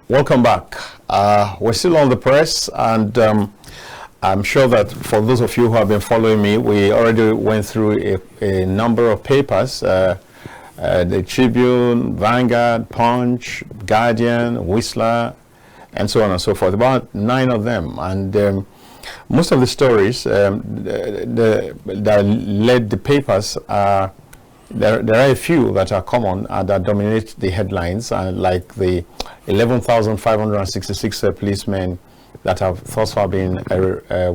Welcome back. We're still on the press, and I'm sure that for those of you who have been following me, we already went through a number of papers, the Tribune, Vanguard, Punch, Guardian, Whistler, and so on and so forth, about 9 of them. And most of the stories that led the papers are, there are a few that are common that dominate the headlines, like the 11,566 policemen that have thus far been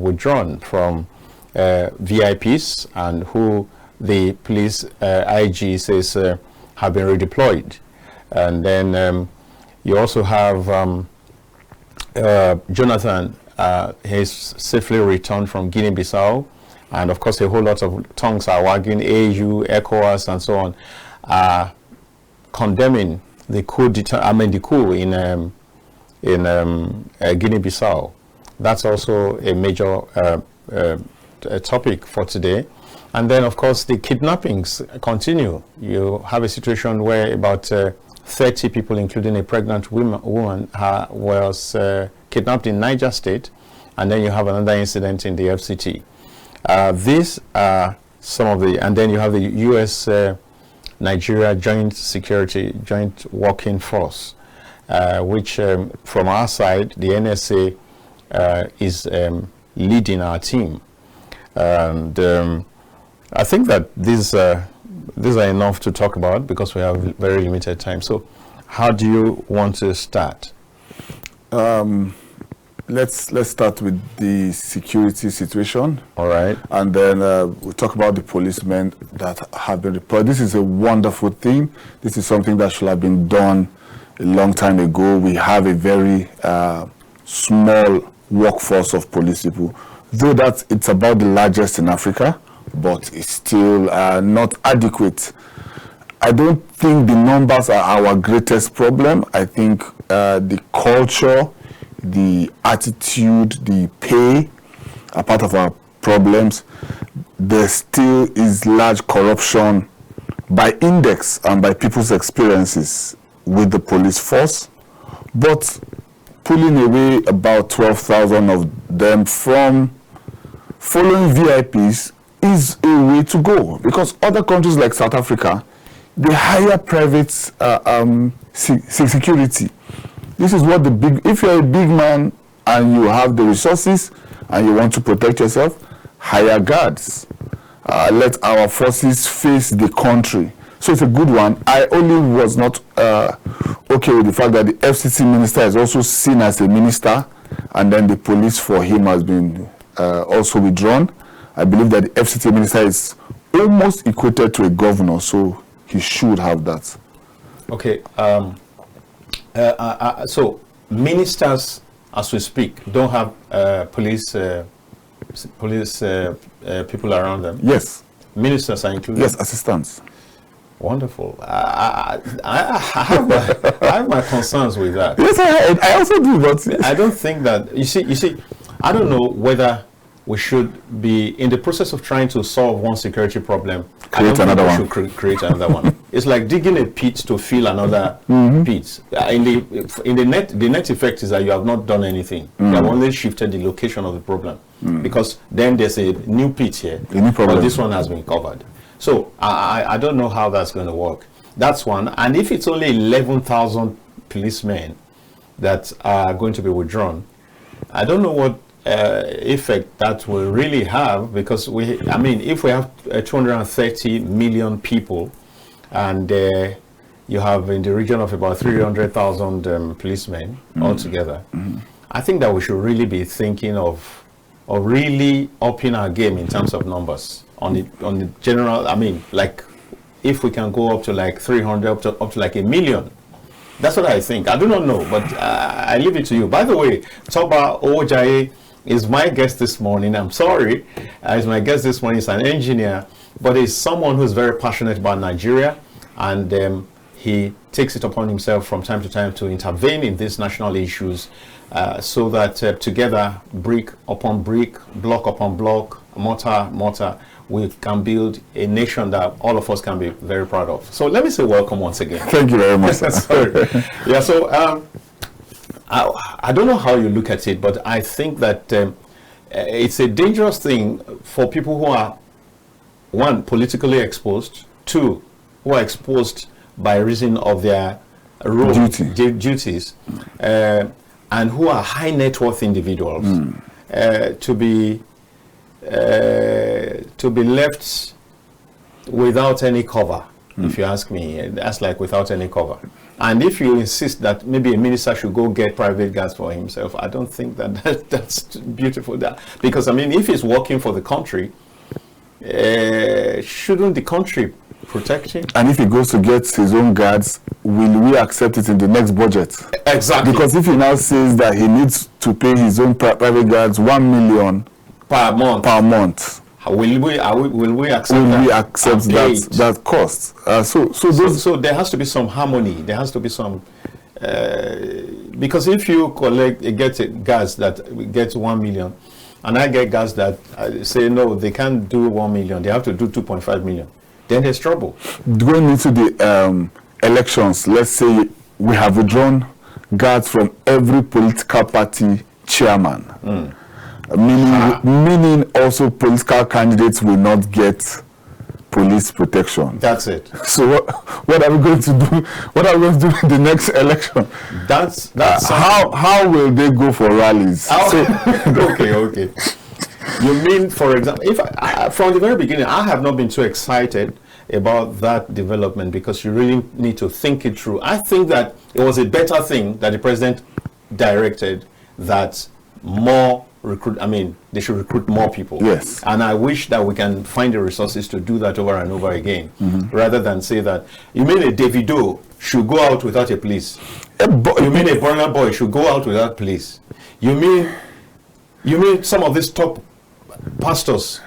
withdrawn from VIPs, and who the police IG says have been redeployed. And then you also have Jonathan, he's safely returned from Guinea-Bissau, and of course a whole lot of tongues are wagging, AU, ECOWAS, and so on, condemning the coup in Guinea-Bissau. That's also a major topic for today. And then, of course, the kidnappings continue. You have a situation where about 30 people, including a pregnant woman, was kidnapped in Niger State, and then you have another incident in the FCT. These are some of the, and then you have the U.S. Nigeria Joint Working Force, which from our side, the NSA is leading our team. And I think that these are enough to talk about because we have very limited time. So how do you want to start? Let's start with the security situation. All right. And then we'll talk about the policemen that have been reported. This is a wonderful thing. This is something that should have been done a long time ago. We have a very small workforce of police people, though it's about the largest in Africa, but it's still not adequate. I don't think the numbers are our greatest problem. I think the culture, the attitude, the pay are part of our problems. There still is large corruption by index and by people's experiences with the police force, but pulling away about 12,000 of them from following VIPs is a way to go, because other countries like South Africa, they hire private security. This is what if you're a big man and you have the resources and you want to protect yourself, hire guards. Let our forces face the country. So it's a good one. I only was not okay with the fact that the FCT minister is also seen as a minister, and then the police for him has been also withdrawn. I believe that the FCT minister is almost equated to a governor, so he should have that. Okay. So ministers, as we speak, don't have police people around them? Yes. Ministers are included? Yes, assistants. Wonderful. I have my concerns with that. Yes, I also do, but I don't think that, you see, I don't know whether we should be in the process of trying to solve one security problem. Create another one. Create another one. It's like digging a pit to fill another pit. The net effect is that you have not done anything. You have only shifted the location of the problem, because then there's a new pit here, but this one has been covered. So I don't know how that's going to work. That's one. And if it's only 11,000 policemen that are going to be withdrawn, I don't know what effect that will really have, because if we have 230 million people, and you have in the region of about 300,000 policemen altogether, I think that we should really be thinking of really upping our game in terms of numbers on the general. Like if we can go up to like 300, up to like 1 million. That's what I think. I do not know, but I leave it to you. By the way, TOBA OWOJAIYE is my guest this morning. I'm sorry, is my guest this morning. He's an engineer, but he's someone who's very passionate about Nigeria, and he takes it upon himself from time to time to intervene in these national issues, so that together, brick upon brick, block upon block, mortar, we can build a nation that all of us can be very proud of. So let me say welcome once again. Thank you very much. Sorry. Yeah, so I don't know how you look at it, but I think that it's a dangerous thing for people who are, one, politically exposed, two, who are exposed by reason of their role, duties, and who are high net worth individuals, to be left without any cover. If you ask me, that's like without any cover. And if you insist that maybe a minister should go get private gas for himself, I don't think that's beautiful. Because, I mean, if he's working for the country, shouldn't the country protect him? And if he goes to get his own guards, will we accept it in the next budget? Exactly. Because if he now says that he needs to pay his own private guards 1 million per month, will we accept that cost? So there has to be some harmony. There has to be some because if you get gas that gets 1 million, and I get gas that say no, they can't do 1 million, they have to do 2.5 million, then there's trouble. Going into the elections, let's say we have withdrawn guards from every political party chairman. Meaning also political candidates will not get police protection. That's it. So what are we going to do? What are we going to do in the next election? That's how will they go for rallies? Okay. You mean, for example, if from the very beginning, I have not been so excited about that development, because you really need to think it through. I think that it was a better thing that the president directed that they should recruit more people. Yes. And I wish that we can find the resources to do that over and over again, rather than say that, you mean a Davido should go out without a police? You mean a Burna Boy should go out without police? You mean some of these top pastors,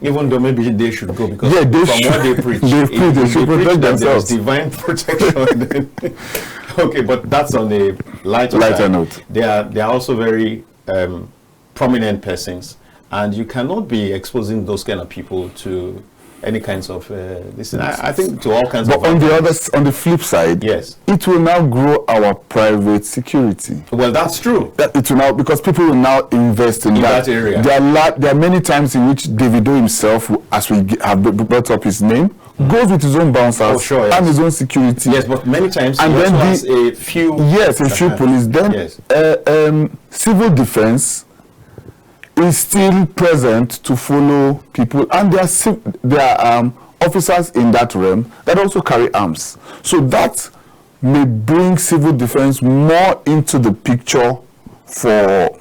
even though maybe they should go, because what they preach, they should protect themselves. There's divine protection. Okay, but that's on the lighter note. They are also very prominent persons, and you cannot be exposing those kind of people to any kinds of I think to all kinds of. But on the flip side, yes, it will now grow our private security. Well, that's true. It will now, because people will now invest in that area. There are many times in which Davido himself, as we have brought up his name, goes with his own bouncers and his own security. Yes, but many times and then has a few. Yes, a few police. Then civil defense is still present to follow people, and there are officers in that realm that also carry arms. So that may bring civil defense more into the picture for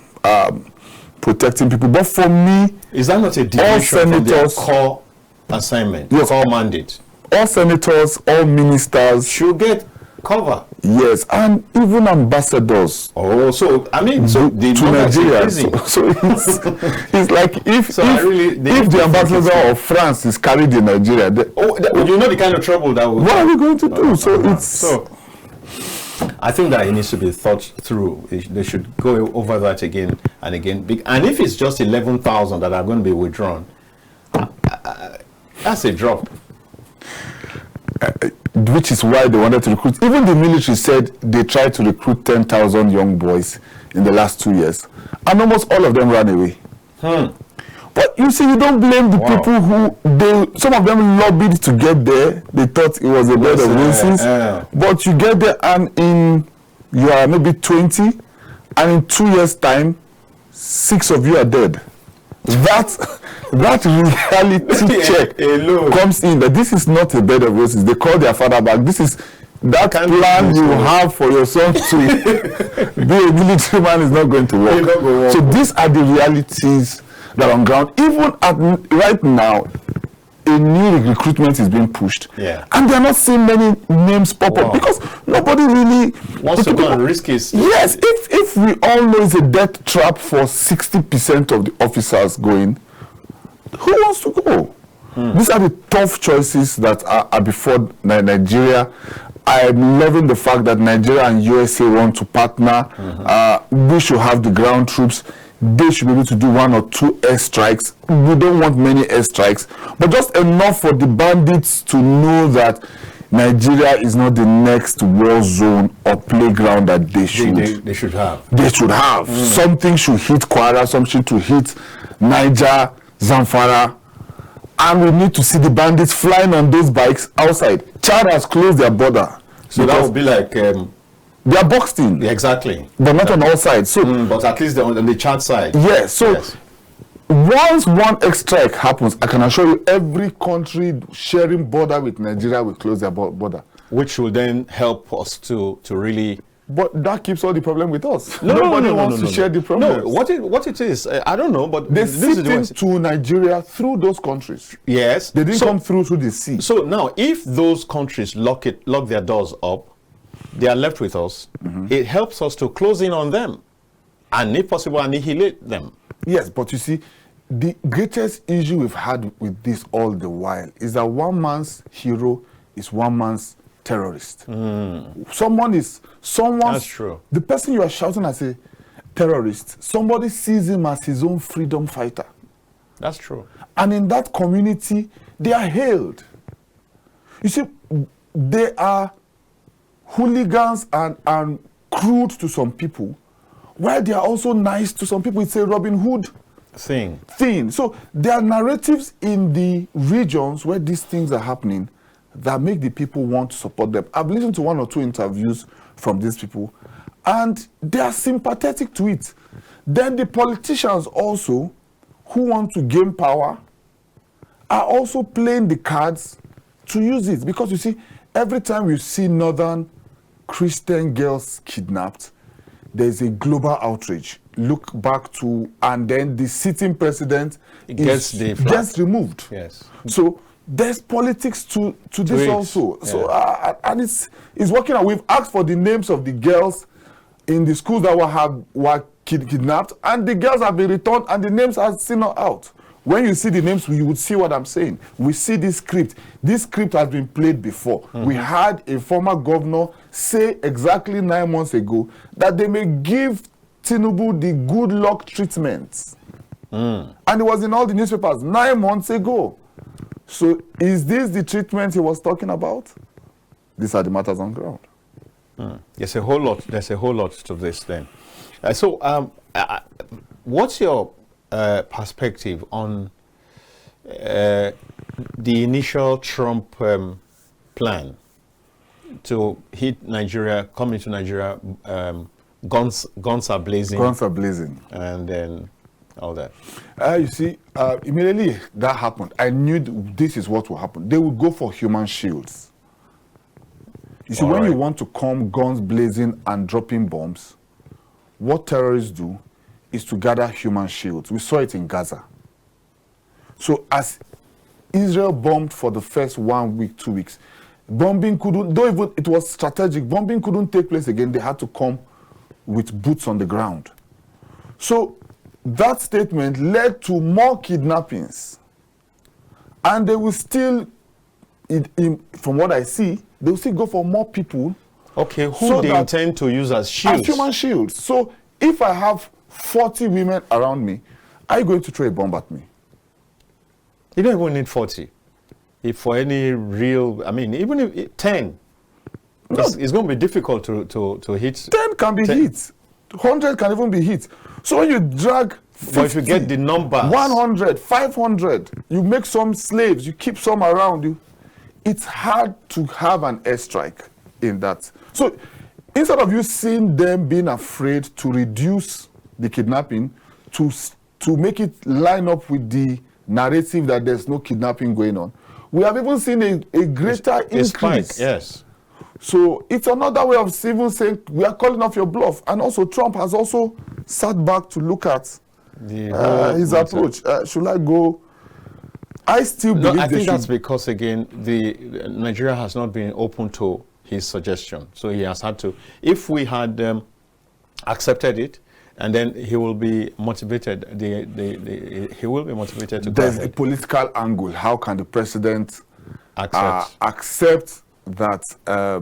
protecting people. But for me, is that not a deviation from their core assignment, core mandate? All senators, all ministers should get cover. Yes, and even ambassadors. So the to Nigeria. So it's like if the ambassador of France is carried in Nigeria, you know the kind of trouble that will. What are we going to do? So I think that it needs to be thought through. They should go over that again and again. And if it's just 11,000 that are going to be withdrawn, that's a drop. Which is why they wanted to recruit. Even the military said they tried to recruit 10,000 young boys in the last 2 years, and almost all of them ran away. But you see, you don't blame the people who some of them lobbied to get there. They thought it was a bed of roses. But you get there, and you are maybe 20, and in 2 years' time, 6 of you are dead. That reality check comes in, that this is not a bed of roses. They call their father back. This is that plan you have for your son to be a military man is not going to work. So these are the realities that are on ground. Even right now, a new recruitment is being pushed, and they are not seeing many names pop up, because nobody really wants to go and risk his. Yes, if we all know it's a death trap for 60% of the officers going, who wants to go? These are the tough choices that are before Nigeria. I'm loving the fact that Nigeria and USA want to partner. We should have the ground troops. They should be able to do 1 or 2 airstrikes. We don't want many airstrikes, but just enough for the bandits to know that Nigeria is not the next war zone or playground that they should have. They should have. Something should hit Kwara, something to hit Niger, Zamfara, and we need to see the bandits flying on those bikes outside. Chad has closed their border. So that would be like... they are boxed in. Exactly. But not on all sides. So, but at least on the Chad side. Yes. So once one airstrike happens, I can assure you every country sharing border with Nigeria will close their border. Which will then help us to really... But that keeps all the problem with us. Nobody wants to share the problem. No, what it is, I don't know, but they sit into Nigeria through those countries. Yes. They didn't come through the sea. So now, if those countries lock their doors up, they are left with us. It helps us to close in on them and, if possible, annihilate them. Yes, but you see, the greatest issue we've had with this all the while is that one man's hero is one man's terrorist. Someone's That's true. The person you are shouting as a terrorist, somebody sees him as his own freedom fighter. That's true. And in that community, they are hailed. You see, they are hooligans and crude to some people, while they are also nice to some people. It's a Robin Hood thing. So there are narratives in the regions where these things are happening that make the people want to support them. I've listened to one or two interviews from these people, and they are sympathetic to it. Then the politicians also, who want to gain power, are also playing the cards to use it. Because you see, every time you see northern Christian girls kidnapped, there's a global outrage. Look back to, and then the sitting president gets removed. Yes. So there's politics to this also. Yeah. So and it's working out. We've asked for the names of the girls in the schools that were kidnapped, and the girls have been returned, and the names are still not out. When you see the names, you would see what I'm saying. We see this script. This script has been played before. We had a former governor say exactly 9 months ago that they may give Tinubu the good luck treatment. And it was in all the newspapers 9 months ago. So is this the treatment he was talking about? These are the matters on ground. There's a whole lot to this then. What's your perspective on the initial Trump plan to hit Nigeria, come into Nigeria, guns are blazing. Guns are blazing. And then all that. You see, immediately that happened, I knew this is what will happen. They would go for human shields. You see, when you want to come guns blazing and dropping bombs, what terrorists do is to gather human shields. We saw it in Gaza. So as Israel bombed for the first 1 week, 2 weeks, bombing couldn't, though even it was strategic, bombing couldn't take place again. They had to come with boots on the ground. So that statement led to more kidnappings. And they will still, from what I see, they will still go for more people. Okay, who they intend to use as shields? As human shields. So if I have 40 women around me, are you going to throw a bomb at me? You don't even need 40. If for any real, I mean, even if 10, it's going to be difficult to hit. 10 can be hit. 100 can even be hit. So when you drag 50, but if you get the numbers, 100, 500, you make some slaves, you keep some around you. It's hard to have an airstrike in that. So instead of you seeing them being afraid to reduce the kidnapping, to make it line up with the narrative that there's no kidnapping going on, we have even seen a greater increase. Spike, yes. So it's another way of even saying we are calling off your bluff. And also Trump has also sat back to look at his approach. Should I go? I still believe I think that's because, again, Nigeria has not been open to his suggestion. So he has had to. If we had accepted it, and then he will be motivated. He will be motivated to go ahead. There's a political angle. How can the president accept that a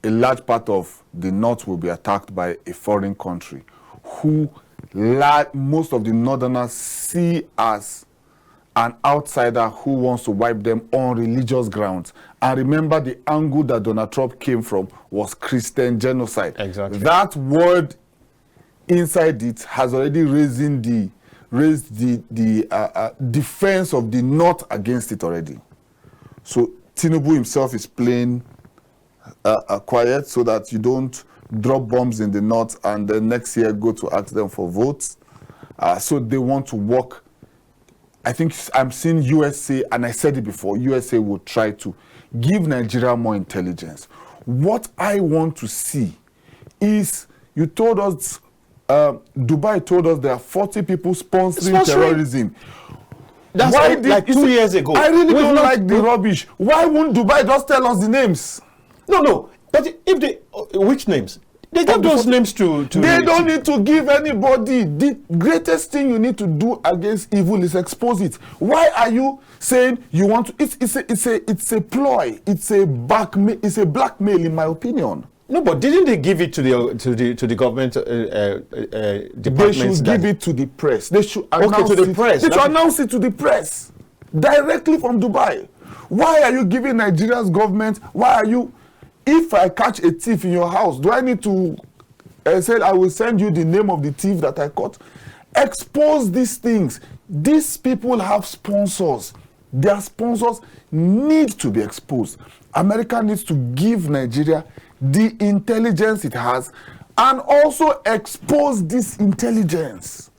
large part of the North will be attacked by a foreign country who most of the Northerners see as an outsider who wants to wipe them on religious grounds And remember, the angle that Donald Trump came from was Christian genocide. Exactly. That word inside it has already raised the defense of the North against it already. So Tinubu himself is playing quiet so that you don't drop bombs in the North and then next year go to ask them for votes. So they want to work. I think I'm seeing USA, and I said it before, USA will try to give Nigeria more intelligence. What I want to see is, you told us, Dubai told us there are 40 people sponsoring terrorism. That's like 2 years ago. I really don't like the rubbish. Why won't Dubai just tell us the names? No. But if they, which names? They give those names to they don't need to give anybody. The greatest thing you need to do against evil is expose it. Why are you saying you want to? It's a ploy. It's a blackmail, in my opinion. No, but didn't they give it to the government departments? They should give it to the press. They should announce to the press. They should announce it to the press directly from Dubai. Why are you giving Nigeria's government? Why are you? If I catch a thief in your house, do I need to say I will send you the name of the thief that I caught? Expose these things. These people have sponsors. Their sponsors need to be exposed. America needs to give Nigeria the intelligence it has and also expose this intelligence.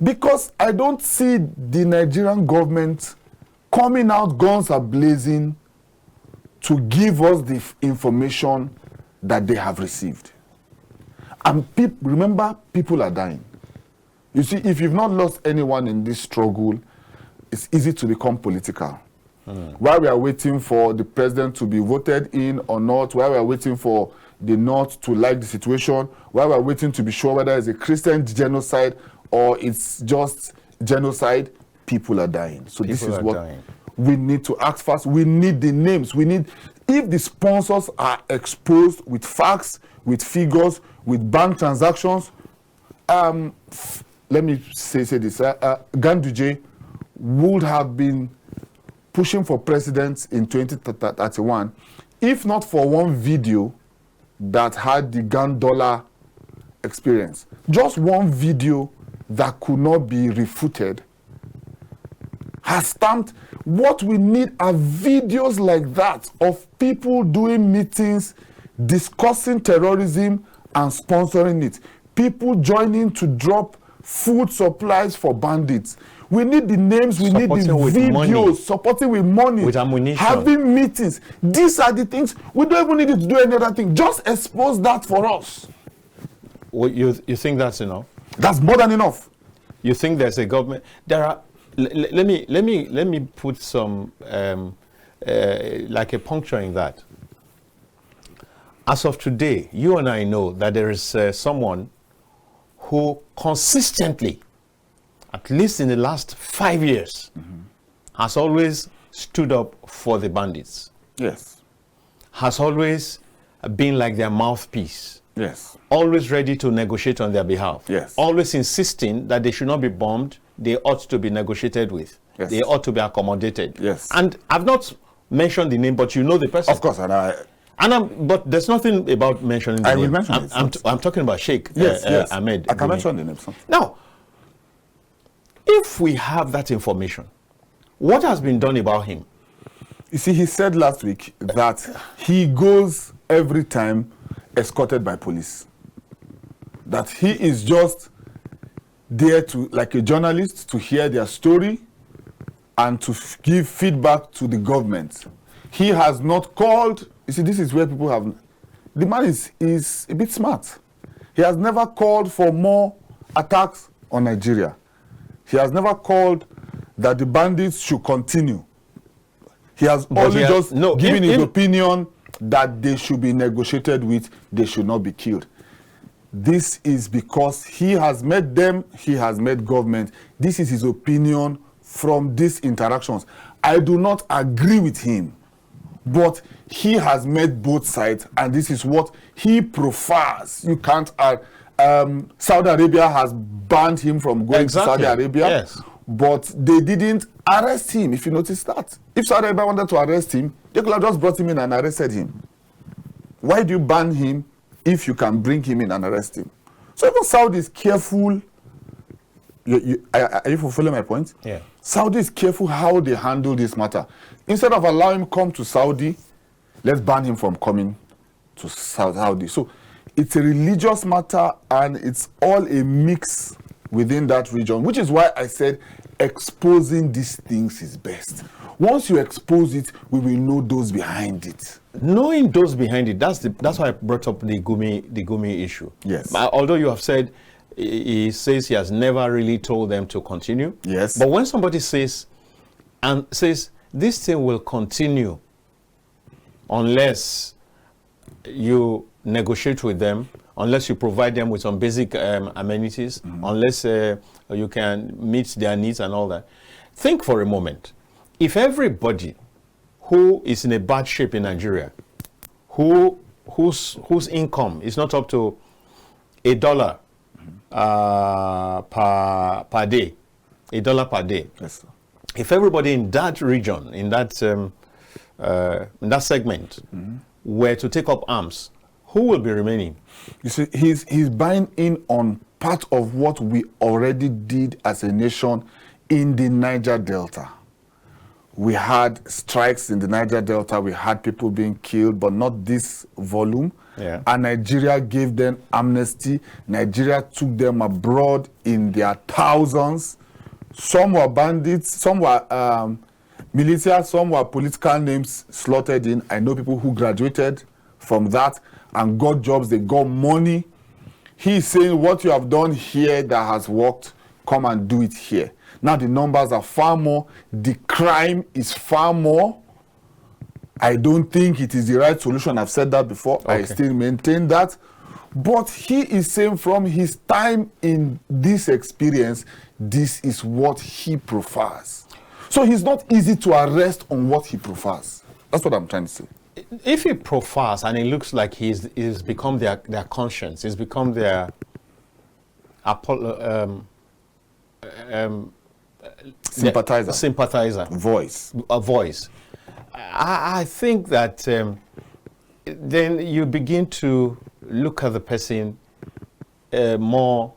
Because I don't see the Nigerian government coming out guns are blazing to give us the information that they have received. And remember, people are dying. You see, if you've not lost anyone in this struggle, it's easy to become political. While we are waiting for the president to be voted in or not, while we are waiting for the North to like the situation, while we are waiting to be sure whether it's a Christian genocide or it's just genocide, people are dying. So this is what we need to act fast. We need the names. We need, if the sponsors are exposed with facts, with figures, with bank transactions. Let me say this. Ganduje would have been pushing for president in 2031 if not for one video that had the Gandola experience. Just one video that could not be refuted has stamped. What we need are videos like that of people doing meetings, discussing terrorism and sponsoring it. People joining to drop food supplies for bandits. We need the names, we need the videos, supporting with money, with ammunition, having meetings. These are the things. We don't even need to do any other thing. Just expose that for us. Well, you think that's enough? That's more than enough. You think there's a government? There are. Let me put some like a puncture in that. As of today, you and I know that there is someone who consistently, at least in the last 5 years, has always stood up for the bandits. Yes. Has always been like their mouthpiece. Yes. Always ready to negotiate on their behalf. Yes. Always insisting that they should not be bombed. They ought to be negotiated with. Yes. They ought to be accommodated. Yes. And I've not mentioned the name, but you know the person. Of course, but there's nothing about mentioning the name. I will mention it. I'm talking about Sheikh Ahmed. I can mention the name. Now, if we have that information, what has been done about him? You see, he said last week that he goes every time escorted by police. That he is just there to, like a journalist, to hear their story and to give feedback to the government. He has not called. You see, this is where people have. The man is a bit smart. He has never called for more attacks on Nigeria. He has never called that the bandits should continue. He has only just given his opinion that they should be negotiated with, they should not be killed. This is because he has met them, he has met government. This is his opinion from these interactions. I do not agree with him, but he has met both sides, and this is what he prefers. You can't. Saudi Arabia has banned him from going to Saudi Arabia, yes. But they didn't arrest him. If you notice that, If Saudi Arabia wanted to arrest him, they could have just brought him in and arrested him. Why do you ban him if you can bring him in and arrest him? So even Saudi is careful. Are you fulfilling my point? Yeah. Saudi is careful how they handle this matter. Instead of allowing him come to Saudi, let's ban him from coming to Saudi. So it's a religious matter, and it's all a mix within that region, which is why I said exposing these things is best. Once you expose it, we will know those behind it. Knowing those behind it, that's why I brought up the Gumi issue. Yes. Although you have said, he says he has never really told them to continue. Yes. But when somebody says this thing will continue unless you negotiate with them, unless you provide them with some basic amenities, unless you can meet their needs and all that. Think for a moment. If everybody who is in a bad shape in Nigeria, whose income is not up to $1 per day, $1 per day. Yes, sir. If everybody in that region, in that segment, were to take up arms, who will be remaining? You see, he's buying in on part of what we already did as a nation in the Niger Delta. We had strikes in the Niger Delta. We had people being killed, but not this volume. Yeah. And Nigeria gave them amnesty. Nigeria took them abroad in their thousands. Some were bandits, some were military, some were political names slotted in. I know people who graduated from that and got jobs, they got money. He's saying what you have done here that has worked, come and do it here. Now the numbers are far more, the crime is far more. I don't think it is the right solution. I've said that before. Okay. I still maintain that. But he is saying from his time in this experience, this is what he prefers. So he's not easy to arrest on what he prefers. That's what I'm trying to say. If he prefers, and it looks like he's become their conscience, he's become their sympathizer, voice. A voice. I think that then you begin to look at the person more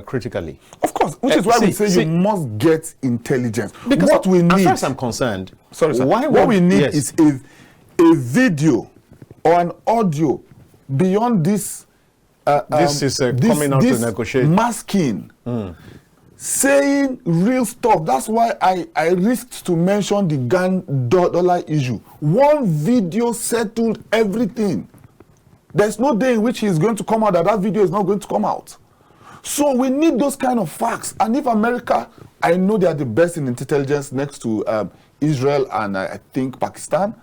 critically. Of course, which is why we say you must get intelligence. Because what we need, as far as I'm concerned, sorry, sir, what we need is a video or an audio beyond this. This is coming out to negotiate. Masking. Saying real stuff. That's why I risked to mention the gun dollar issue. One video settled everything. There's no day in which he's going to come out that video is not going to come out. So we need those kind of facts. And if America, I know they are the best in intelligence next to Israel and I think Pakistan.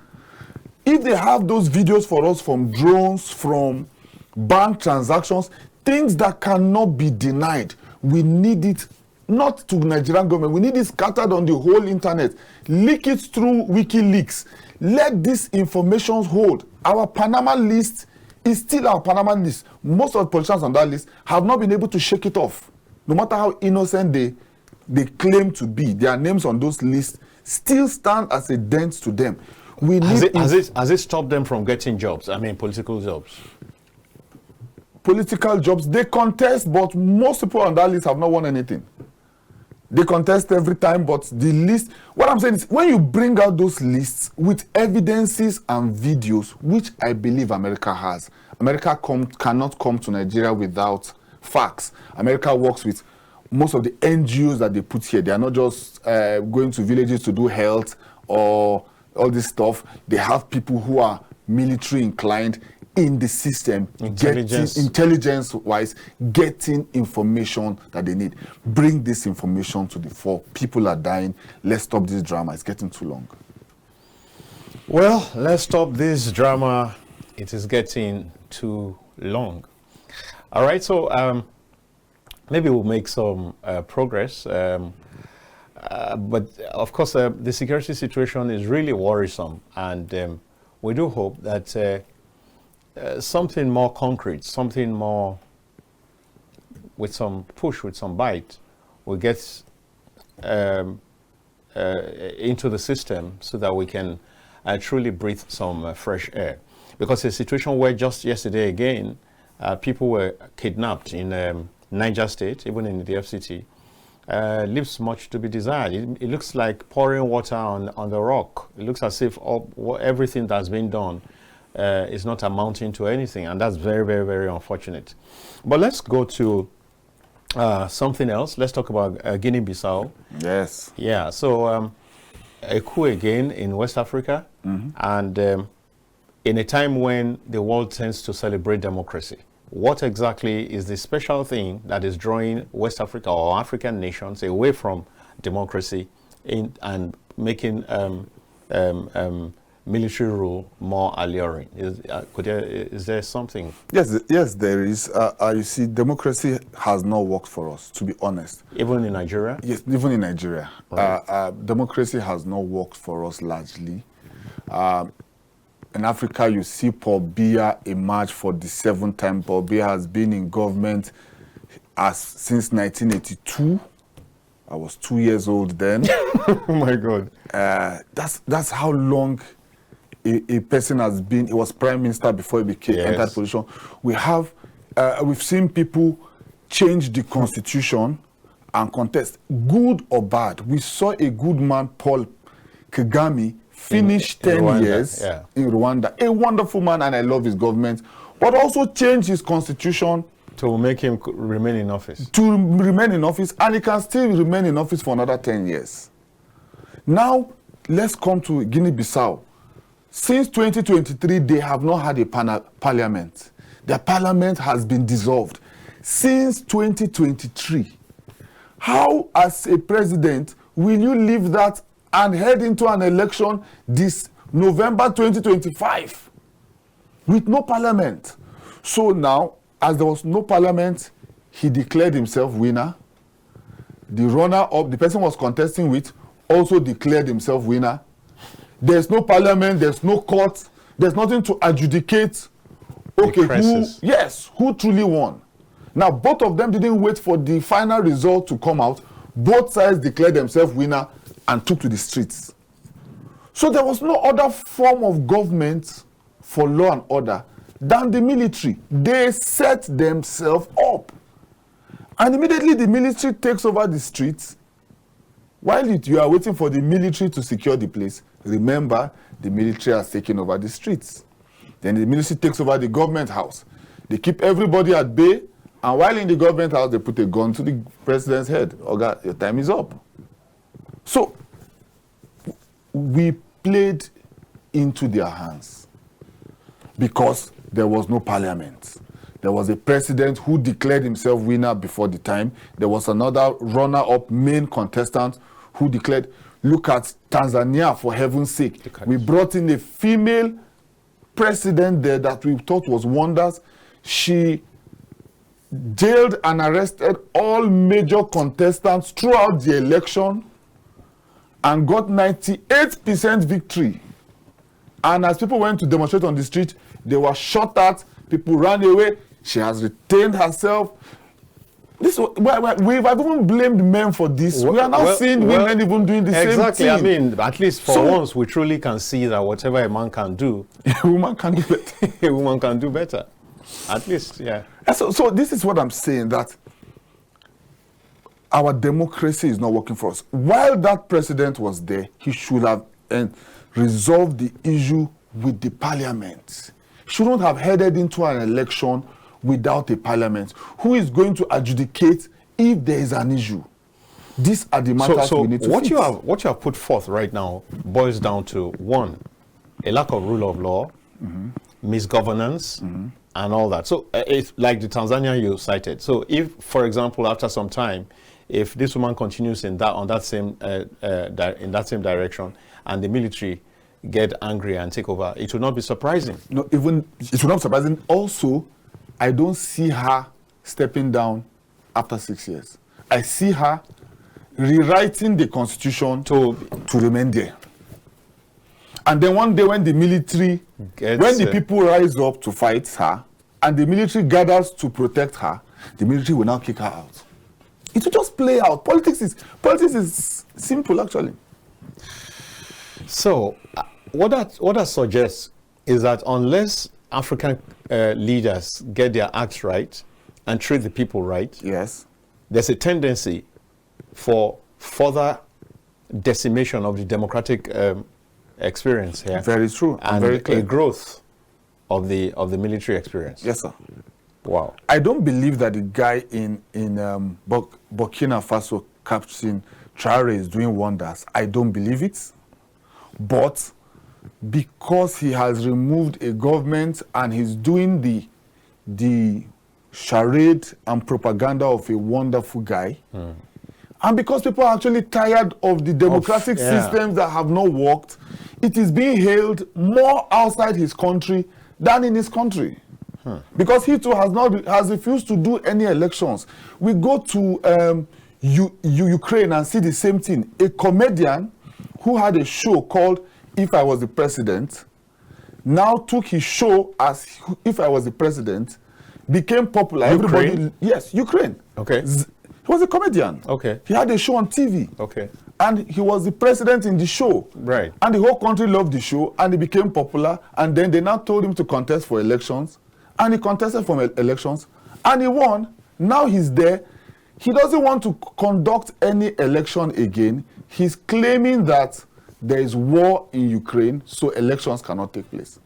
If they have those videos for us from drones, from bank transactions, things that cannot be denied, we need it. Not to Nigerian government. We need it scattered on the whole internet. Leak it through WikiLeaks. Let this information hold. Our Panama list is still our Panama list. Most of the politicians on that list have not been able to shake it off. No matter how innocent they claim to be, their names on those lists still stand as a dent to them. We need has it stopped them from getting jobs? I mean, political jobs. Political jobs, they contest, but most people on that list have not won anything. They contest every time, but the list, what I'm saying is, when you bring out those lists with evidences and videos, which I believe America has, America cannot come to Nigeria without facts. America works with most of the NGOs that they put here. They are not just going to villages to do health or all this stuff. They have people who are military inclined in the system, intelligence-wise, getting information that they need. Bring this information to the fore. People are dying. Let's stop this drama. It's getting too long. Well, let's stop this drama. It is getting too long. All right, so maybe we'll make some progress. But, of course, the security situation is really worrisome. And we do hope that something more concrete, something more with some push, with some bite, will get into the system so that we can truly breathe some fresh air. Because a situation where just yesterday again, people were kidnapped in Niger State, even in the FCT, leaves much to be desired. It looks like pouring water on the rock. It looks as if everything that's been done is not amounting to anything, and that's very, very, very unfortunate. But let's go to something else. Let's talk about Guinea-Bissau. Yes. Yeah, so a coup again in West Africa, and in a time when the world tends to celebrate democracy. What exactly is the special thing that is drawing West Africa or African nations away from democracy and making military rule more alluring? Is there something? Yes, there is. You see, democracy has not worked for us, to be honest. Even in Nigeria? Yes, even in Nigeria. Right. Democracy has not worked for us largely. In Africa, you see Paul Biya emerge for the 7th time. Paul Biya has been in government since 1982. I was 2 years old then. Oh my God. That's how long a person has been. He was prime minister before he became entered position. We've seen people change the constitution and contest, good or bad. We saw a good man, Paul Kagame, finish 10 Rwanda, years in Rwanda. A wonderful man, and I love his government, but also change his constitution to make him remain in office. To remain in office, and he can still remain in office for another 10 years. Now, let's come to Guinea-Bissau. Since 2023, they have not had a parliament. Their parliament has been dissolved. Since 2023, how, as a president, will you leave that and head into an election this November 2025 with no parliament? So now, as there was no parliament, he declared himself winner. The runner-up, the person was contesting with, also declared himself winner. There's no parliament, there's no court, there's nothing to adjudicate. Okay, who truly won? Now, both of them didn't wait for the final result to come out. Both sides declared themselves winner and took to the streets. So there was no other form of government for law and order than the military. They set themselves up. And immediately the military takes over the streets. While you are waiting for the military to secure the place, remember, the military has taken over the streets. Then the military takes over the government house. They keep everybody at bay, and while in the government house, they put a gun to the president's head. Oga, your time is up. So, we played into their hands because there was no parliament. There was a president who declared himself winner before the time. There was another runner-up main contestant who declared, look at Tanzania, for heaven's sake. We brought in a female president there that we thought was wonders. She jailed and arrested all major contestants throughout the election and got 98% victory. And as people went to demonstrate on the street, they were shot at, people ran away. She has retained herself. We've even blamed men for this. We are now seeing women even doing the same thing. Exactly. I mean, at least for once, we truly can see that whatever a man can do, a woman can do better. A woman can do better. At least, yeah. So this is what I'm saying, that our democracy is not working for us. While that president was there, he should have resolved the issue with the parliament. He shouldn't have headed into an election without a parliament. Who is going to adjudicate if there is an issue? These are the matters we need to fix. What you have put forth right now boils down to, one, a lack of rule of law, misgovernance, and all that. So it's like the Tanzania you cited. So if, for example, after some time, if this woman continues in that same direction, and the military get angry and take over, it will not be surprising. No, even it will not be surprising. Also, I don't see her stepping down after 6 years. I see her rewriting the constitution to remain there. And then one day when the military, when the people rise up to fight her, and the military gathers to protect her, the military will now kick her out. It will just play out. Politics is simple, actually. So, what that suggests is that unless African leaders get their acts right and treat the people right, Yes. there's a tendency for further decimation of the democratic experience here. Very true. And very clear. a growth of the military experience. Yes, sir. Wow. I don't believe that the guy in Burkina Faso, Captain Traore, is doing wonders. I don't believe it. But because he has removed a government and he's doing the charade and propaganda of a wonderful guy, and because people are actually tired of the democratic systems that have not worked, it is being hailed more outside his country than in his country. Because he too has refused to do any elections. We go to Ukraine and see the same thing. A comedian who had a show called If I Was the President now took his show as If I Was the President, became popular. Ukraine? Everybody, yes, Ukraine. Okay. He was a comedian. Okay. He had a show on TV. Okay. And he was the president in the show. Right. And the whole country loved the show, and he became popular. And then they now told him to contest for elections. And he contested for elections. And he won. Now he's there. He doesn't want to conduct any election again. He's claiming that there is war in Ukraine, so elections cannot take place.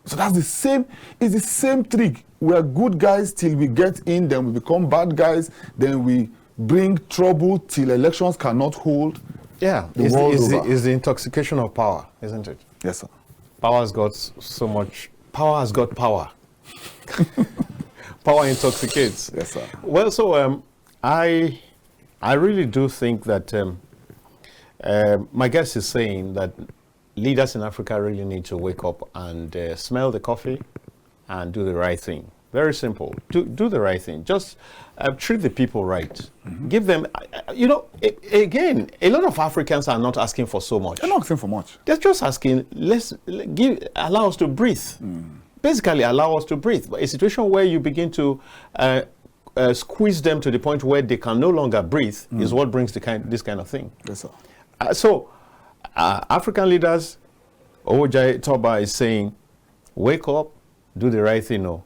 So that's the same, it's the same trick. We are good guys till we get in, then we become bad guys, then we bring trouble till elections cannot hold. Yeah, it's the intoxication of power, isn't it? Yes, sir. Power has got so much, power has got power. Power intoxicates. Yes, sir. Well, so I really do think that my guest is saying that leaders in Africa really need to wake up and smell the coffee and do the right thing. Very simple. Do the right thing. Just treat the people right. Give them, again, a lot of Africans are not asking for so much. They're not asking for much. They're just asking, allow us to breathe. Basically, allow us to breathe. But a situation where you begin to squeeze them to the point where they can no longer breathe is what brings this kind of thing. Yes, sir. So, African leaders, OWOJAIYE TOBA is saying, wake up, do the right thing. No.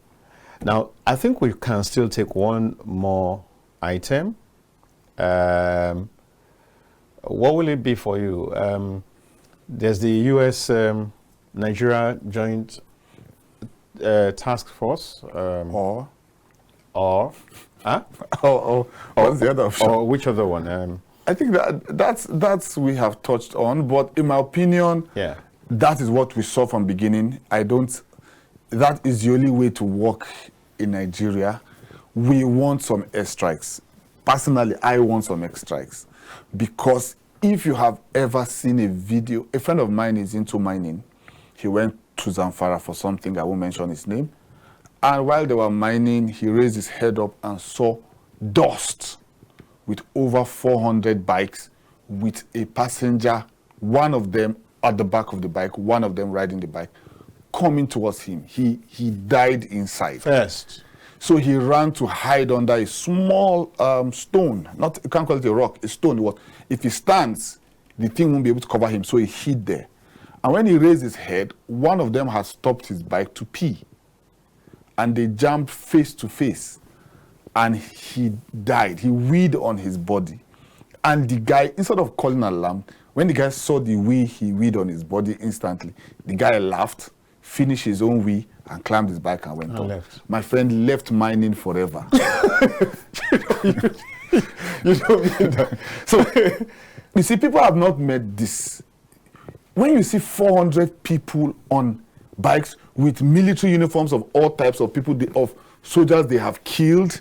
Now, I think we can still take one more item. What will it be for you? There's the U.S. Nigeria Joint Task Force. Or what's the other option? Or which other one? I think that's we have touched on, but in my opinion, that is what we saw from beginning. That is the only way to work in Nigeria. We want some airstrikes. Personally, I want some airstrikes, because if you have ever seen a video, a friend of mine is into mining. He went to Zamfara for something, I won't mention his name, and while they were mining, he raised his head up and saw dust with over 400 bikes with a passenger, one of them at the back of the bike, one of them riding the bike, coming towards him. He died inside. First. So he ran to hide under a small stone. You can't call it a rock, a stone. If he stands, the thing won't be able to cover him, so he hid there. And when he raised his head, one of them had stopped his bike to pee. And they jumped face to face. And he died. He weed on his body. And the guy, instead of calling an alarm, when the guy saw the wee, he weed on his body instantly. The guy laughed, finished his own wee, and climbed his bike and went on. Left. My friend left mining forever. You don't mean that. So, you see, people have not met this. When you see 400 people on bikes with military uniforms of all types of people, of soldiers they have killed,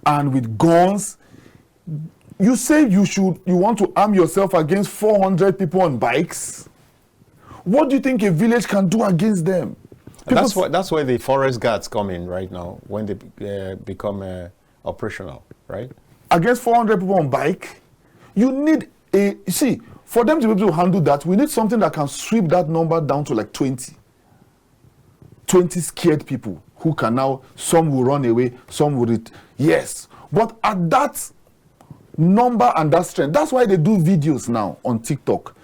and with guns, you say you want to arm yourself against 400 people on bikes? What do you think a village can do against them? That's why the forest guards come in right now, when they become operational, right? Against 400 people on bike, you need for them to be able to handle that, we need something that can sweep that number down to like 20. 20 scared people who can now, some will run away, some will yes. But at that number and that strength, that's why they do videos now on TikTok.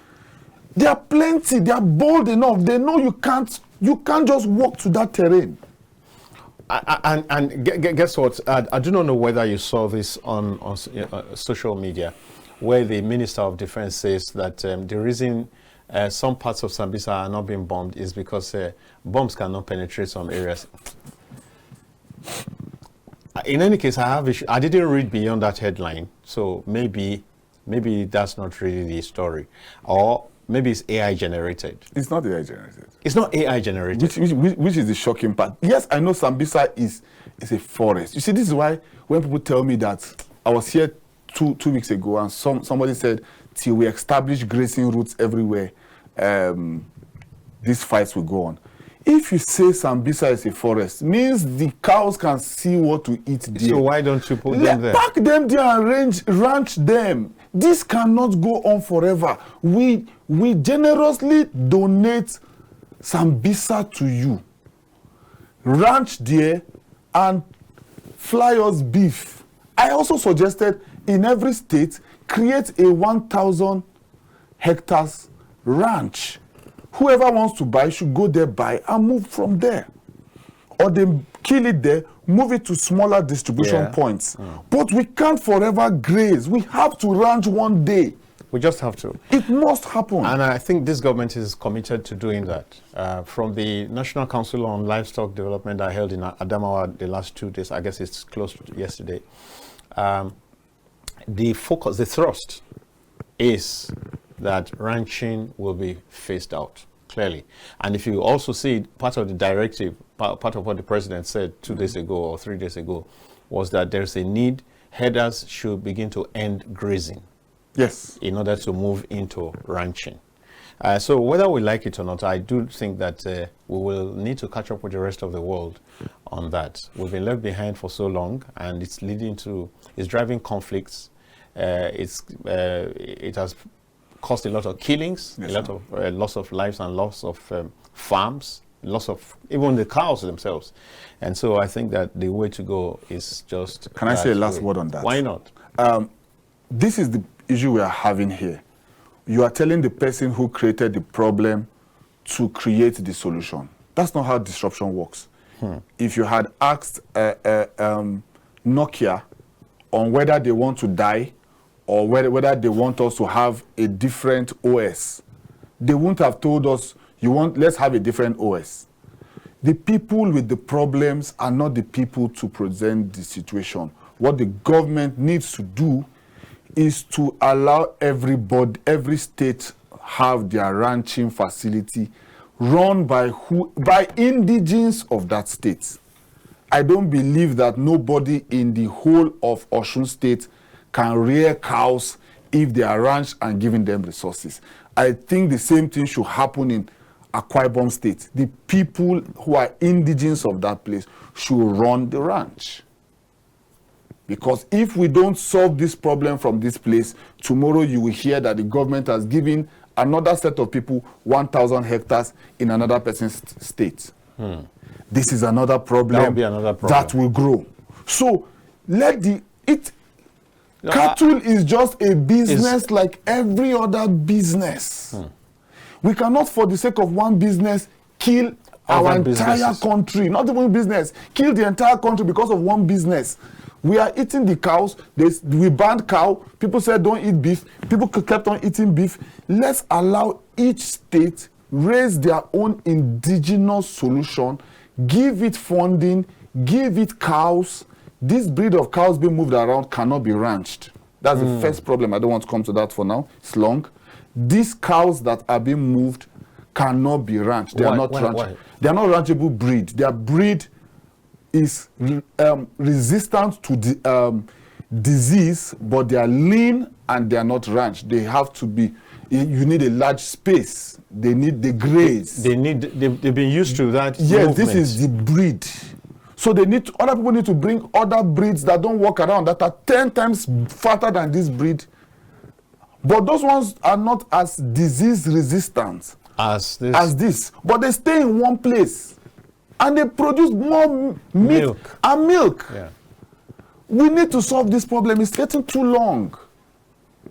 They are plenty. They are bold enough. They know you can't just walk to that terrain. And guess what? I do not know whether you saw this on social media, where the Minister of Defense says that the reason some parts of Sambisa are not being bombed is because bombs cannot penetrate some areas. In any case, I didn't read beyond that headline, so maybe that's not really the story, or maybe it's AI generated. It's not AI generated. It's not AI generated. Which is the shocking part. Yes, I know Sambisa is a forest. You see, this is why when people tell me that I was here two weeks ago and somebody said, till we establish grazing routes everywhere, these fights will go on. If you say Sambisa is a forest, means the cows can see what to eat there. So why don't you put them there? Pack them there and ranch them. This cannot go on forever. We generously donate Sambisa to you. Ranch there and fly us beef. I also suggested in every state, create a 1,000 hectares ranch. Whoever wants to buy should go there, buy, and move from there. Or they kill it there, move it to smaller distribution points. But we can't forever graze. We have to ranch one day. We just have to. It must happen. And I think this government is committed to doing that. From the National Council on Livestock Development I held in Adamawa the last 2 days, I guess it's close to yesterday, the focus, the thrust is that ranching will be phased out, clearly. And if you also see part of the directive, part of what the president said 2 days ago or 3 days ago, was that there's a need, herders should begin to end grazing. Yes. In order to move into ranching. So whether we like it or not, I do think that we will need to catch up with the rest of the world on that. We've been left behind for so long, and it's driving conflicts. It has caused a lot of killings, a lot of loss of lives and loss of farms, loss of even the cows themselves. And so I think that the way to go is just... Can I say a last word on that? Why not? This is the issue we are having here. You are telling the person who created the problem to create the solution. That's not how disruption works. If you had asked Nokia on whether they want to die or whether they want us to have a different OS, they wouldn't have told us, let's have a different OS. The people with the problems are not the people to present the situation. What the government needs to do is to allow every state have their ranching facility run by indigenes of that state. I don't believe that nobody in the whole of Osun State can rear cows if they are ranched and giving them resources. I think the same thing should happen in Akwa Ibom State. The people who are indigenes of that place should run the ranch. Because if we don't solve this problem from this place, tomorrow you will hear that the government has given another set of people 1,000 hectares in another person's state. This is another problem that will be another problem that will grow. So cattle is just a business like every other business. We cannot, for the sake of one business, kill our entire country. Not even business. Kill the entire country because of one business. We are eating the cows. We banned cow. People said don't eat beef. People kept on eating beef. Let's allow each state raise their own indigenous solution, give it funding, give it cows. This breed of cows being moved around cannot be ranched. That's the first problem. I don't want to come to that for now. It's long. These cows that are being moved cannot be ranched. They are not ranched. They are not ranchable breed. Their breed is resistant to disease, but they are lean and they are not ranched. They have to be. You need a large space. They graze. They've been used to that. Yes, movement. This is the breed. So other people need to bring other breeds that don't walk around, that are 10 times fatter than this breed. But those ones are not as disease resistant as this. But they stay in one place. And they produce more meat and milk. Yeah. We need to solve this problem. It's getting too long.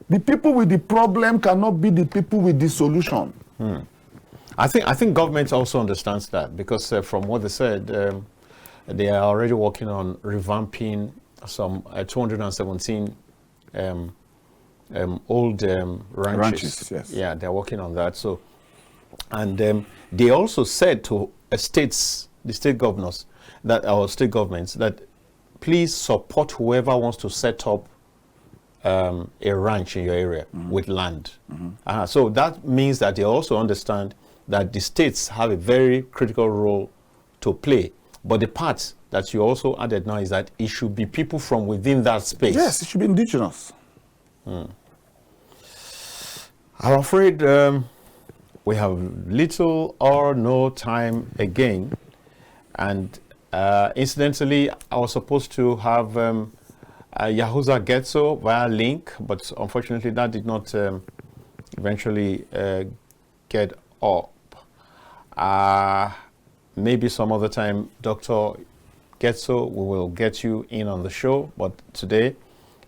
The people with the problem cannot be the people with the solution. I think government also understands that, because from what they said, they are already working on revamping some 217 old ranches. Yes. Yeah, they're working on that. So, and they also said to the state governors, that our state governments, that please support whoever wants to set up a ranch in your area with land. So that means that they also understand that the states have a very critical role to play. But the part that you also added now is that it should be people from within that space. Yes, it should be indigenous. I'm afraid we have little or no time again. And incidentally, I was supposed to have Yahuza Getso via link, but unfortunately that did not eventually get up. Maybe some other time, Dr. Getso, we will get you in on the show, but today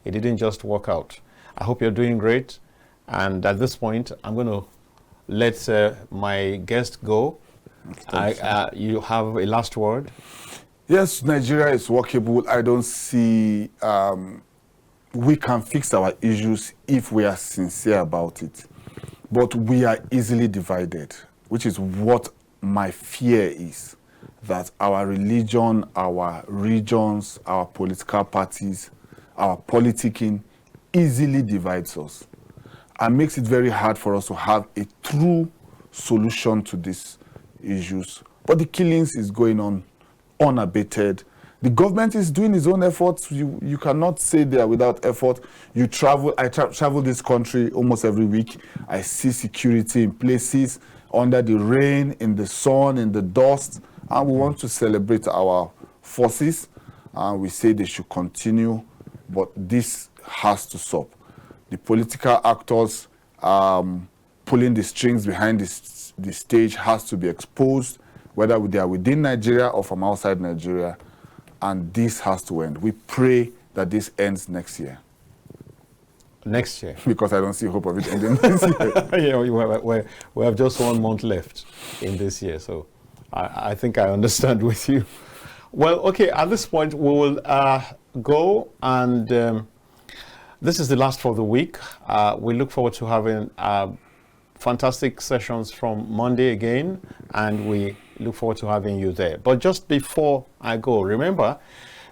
it didn't just work out. I hope you're doing great, and at this point I'm going to let my guest go. You have a last word? Yes, Nigeria is workable. I don't see we can fix our issues if we are sincere about it. But we are easily divided, which is what my fear is, that our religion, our regions, our political parties, our politicking easily divides us and makes it very hard for us to have a true solution to these issues. But the killings is going on unabated. The government is doing its own efforts. You cannot say they are without effort. You travel, I travel this country almost every week. I see security in places, under the rain, in the sun, in the dust, and we want to celebrate our forces, and we say they should continue, but this has to stop. The political actors pulling the strings behind the stage has to be exposed, whether they are within Nigeria or from outside Nigeria, and this has to end. We pray that this ends next year. Next year? Because I don't see hope of it ending this year. Yeah, we have just 1 month left in this year, so I think I understand with you. Well, okay, at this point we will go, and this is the last for the week. We look forward to having fantastic sessions from Monday again, and we look forward to having you there. But just before I go, remember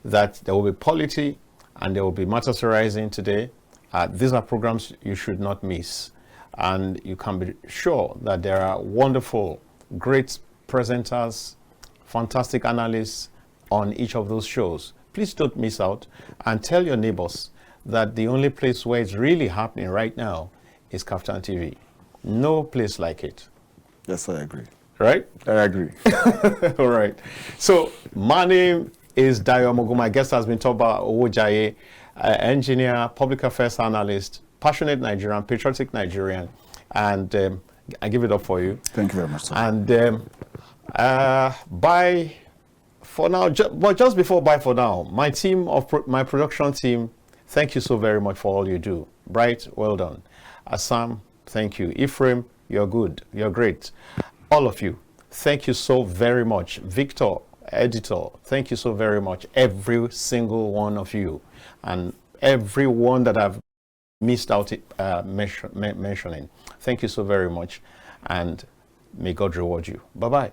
that there will be polity and there will be Matters Arising today. These are programs you should not miss, and you can be sure that there are wonderful, great presenters, fantastic analysts on each of those shows. Please don't miss out, and tell your neighbors that the only place where it's really happening right now is Kaftan TV. No place like it. Yes, I agree. Right? I agree. All right. So my name is Dayo Mogo. My guest has been TOBA OWOJAIYE, engineer, public affairs analyst, passionate Nigerian, patriotic Nigerian, and I give it up for you. Thank you very much, sir. And bye for now. But just before bye for now, my team of my production team, thank you so very much for all you do. Bright, well done. Assam, thank you. Ephraim, you're good. You're great. All of you, thank you so very much. Victor, editor, thank you so very much. Every single one of you, and everyone that I've missed out mentioning. Thank you so very much, and may God reward you. Bye-bye.